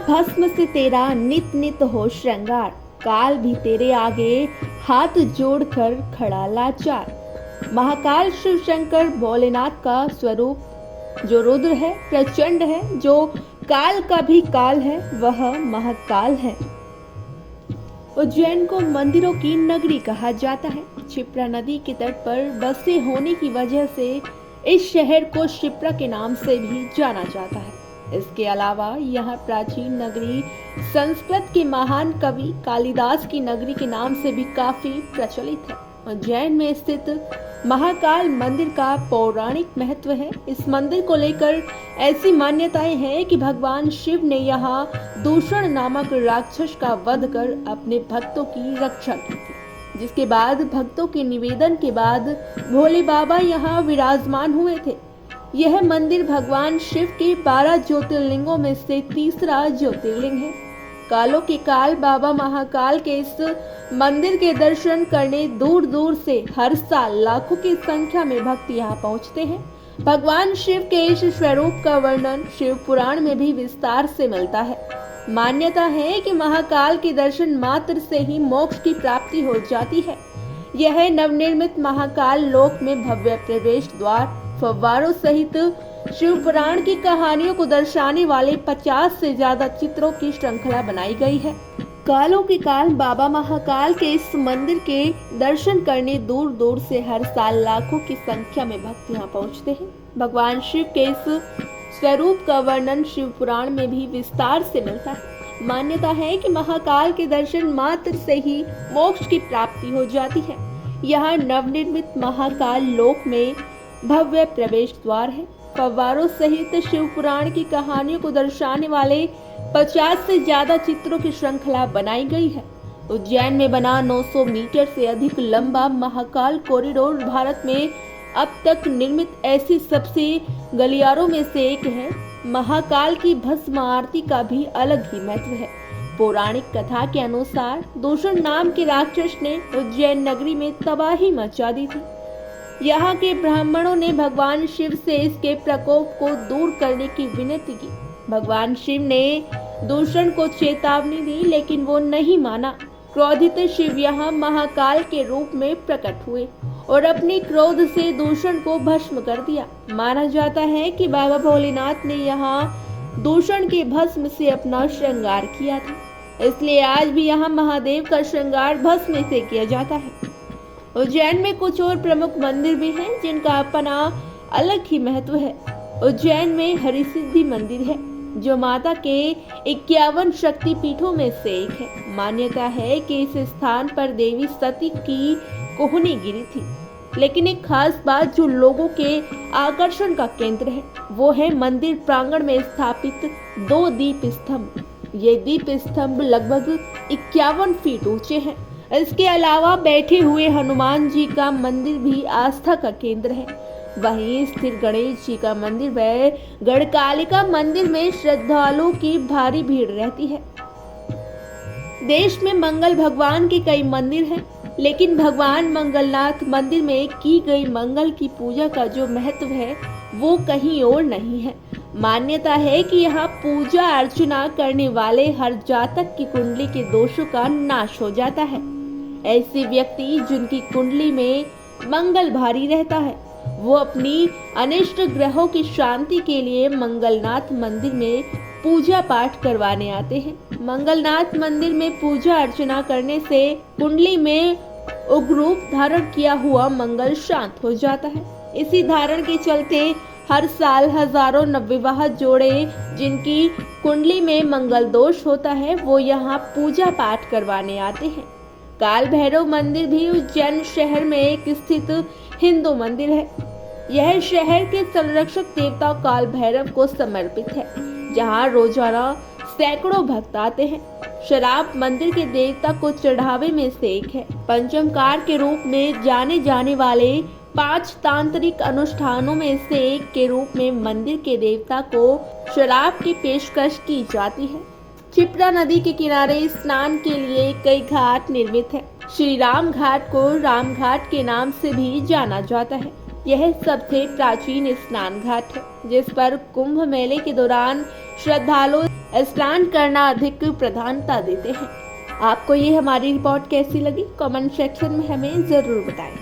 भस्म से तेरा नित नित हो श्रृंगार, काल भी तेरे आगे हाथ जोड़कर खड़ा लाचार। महाकाल शिव शंकर भोलेनाथ का स्वरूप जो रुद्र है, प्रचंड है, जो काल का भी काल है, वह महाकाल है। उज्जैन को मंदिरों की नगरी कहा जाता है। क्षिप्रा नदी के तट पर बसे होने की वजह से इस शहर को क्षिप्रा के नाम से भी जाना जाता है। इसके अलावा यह प्राचीन नगरी संस्कृत के महान कवि कालिदास की नगरी के नाम से भी काफी प्रचलित है। उज्जैन में स्थित महाकाल मंदिर का पौराणिक महत्व है। इस मंदिर को लेकर ऐसी मान्यताएं हैं कि भगवान शिव ने यहाँ दूषण नामक राक्षस का वध कर अपने भक्तों की रक्षा की थी, जिसके बाद भक्तों के निवेदन के बाद भोले बाबा यहाँ विराजमान हुए थे। यह मंदिर भगवान शिव के 12 ज्योतिर्लिंगों में से तीसरा ज्योतिर्लिंग है। कालों के काल बाबा महाकाल के इस मंदिर के दर्शन करने दूर दूर से हर साल लाखों की संख्या में भक्त यहाँ पहुँचते हैं। भगवान शिव के इस स्वरूप का वर्णन शिव पुराण में भी विस्तार से मिलता है। मान्यता है कि महाकाल के दर्शन मात्र से ही मोक्ष की प्राप्ति हो जाती है। यह नवनिर्मित महाकाल लोक में भव्य प्रवेश द्वार, फव्वारों सहित शिव पुराण की कहानियों को दर्शाने वाले 50 से ज्यादा चित्रों की श्रृंखला बनाई गई है। कालों के काल बाबा महाकाल के इस मंदिर के दर्शन करने दूर दूर से हर साल लाखों की संख्या में भक्त यहाँ पहुँचते हैं। भगवान शिव के इस स्वरूप का वर्णन शिव पुराण में भी विस्तार से मिलता है। मान्यता है कि महाकाल के दर्शन मात्र से ही मोक्ष की प्राप्ति हो जाती है। यहाँ नवनिर्मित महाकाल लोक में भव्य प्रवेश द्वार है। फव्वारों सहित शिव पुराण की कहानियों को दर्शाने वाले 50 से ज्यादा चित्रों की श्रृंखला बनाई गई है। उज्जैन में बना 900 मीटर से अधिक लंबा महाकाल कॉरिडोर भारत में अब तक निर्मित ऐसी सबसे गलियारों में से एक है। महाकाल की भस्म आरती का भी अलग ही महत्व है। पौराणिक कथा के अनुसार दूषण नाम के राक्षस ने उज्जैन नगरी में तबाही मचा दी थी। यहाँ के ब्राह्मणों ने भगवान शिव से इसके प्रकोप को दूर करने की विनती की। भगवान शिव ने दूषण को चेतावनी दी, लेकिन वो नहीं माना। क्रोधित शिव यहाँ महाकाल के रूप में प्रकट हुए और अपने क्रोध से दूषण को भस्म कर दिया। माना जाता है कि बाबा भोलेनाथ ने यहाँ दूषण के भस्म से अपना श्रृंगार किया था, इसलिए आज भी यहाँ महादेव का श्रृंगार भस्म से किया जाता है। उज्जैन में कुछ और प्रमुख मंदिर भी हैं जिनका अपना अलग ही महत्व है। उज्जैन में हरिसिद्धि मंदिर है, जो माता के 51 शक्ति पीठों में से एक है। मान्यता है कि इस स्थान पर देवी सती की कोहनी गिरी थी, लेकिन एक खास बात जो लोगों के आकर्षण का केंद्र है, वो है मंदिर प्रांगण में स्थापित 2 दीप स्तंभ। ये दीप स्तंभ लगभग 51 फीट ऊंचे हैं। इसके अलावा बैठे हुए हनुमान जी का मंदिर भी आस्था का केंद्र है। वहीं स्थिर गणेश जी का मंदिर व गढ़कालिका मंदिर में श्रद्धालुओं की भारी भीड़ रहती है। देश में मंगल भगवान के कई मंदिर हैं, लेकिन भगवान मंगलनाथ मंदिर में की गई मंगल की पूजा का जो महत्व है वो कहीं और नहीं है। मान्यता है कि यहाँ पूजा अर्चना करने वाले हर जातक की कुंडली के दोषों का नाश हो जाता है। ऐसे व्यक्ति जिनकी कुंडली में मंगल भारी रहता है, वो अपनी अनिष्ट ग्रहों की शांति के लिए मंगलनाथ मंदिर में पूजा पाठ करवाने आते हैं। मंगलनाथ मंदिर में पूजा अर्चना करने से कुंडली में उग्र रूप धारण किया हुआ मंगल शांत हो जाता है। इसी धारण के चलते हर साल हजारों नवविवाह जोड़े जिनकी कुंडली में मंगल दोष होता है, वो यहाँ पूजा पाठ करवाने आते हैं। काल भैरव मंदिर भी उज्जैन शहर में एक स्थित हिंदू मंदिर है। यह शहर के संरक्षक देवता काल भैरव को समर्पित है, जहाँ रोजाना सैकड़ों भक्त आते हैं। शराब मंदिर के देवता को चढ़ावे में से एक है। पंचमकार के रूप में जाने जाने वाले 5 तांत्रिक अनुष्ठानों में से एक के रूप में मंदिर के देवता को शराब की पेशकश की जाती है। क्षिप्रा नदी के किनारे स्नान के लिए कई घाट निर्मित हैं। श्री राम घाट को राम घाट के नाम से भी जाना जाता है। यह सबसे प्राचीन स्नान घाट है, जिस पर कुंभ मेले के दौरान श्रद्धालु स्नान करना अधिक प्राधान्यता देते हैं। आपको ये हमारी रिपोर्ट कैसी लगी? कमेंट सेक्शन में हमें जरूर बताएं।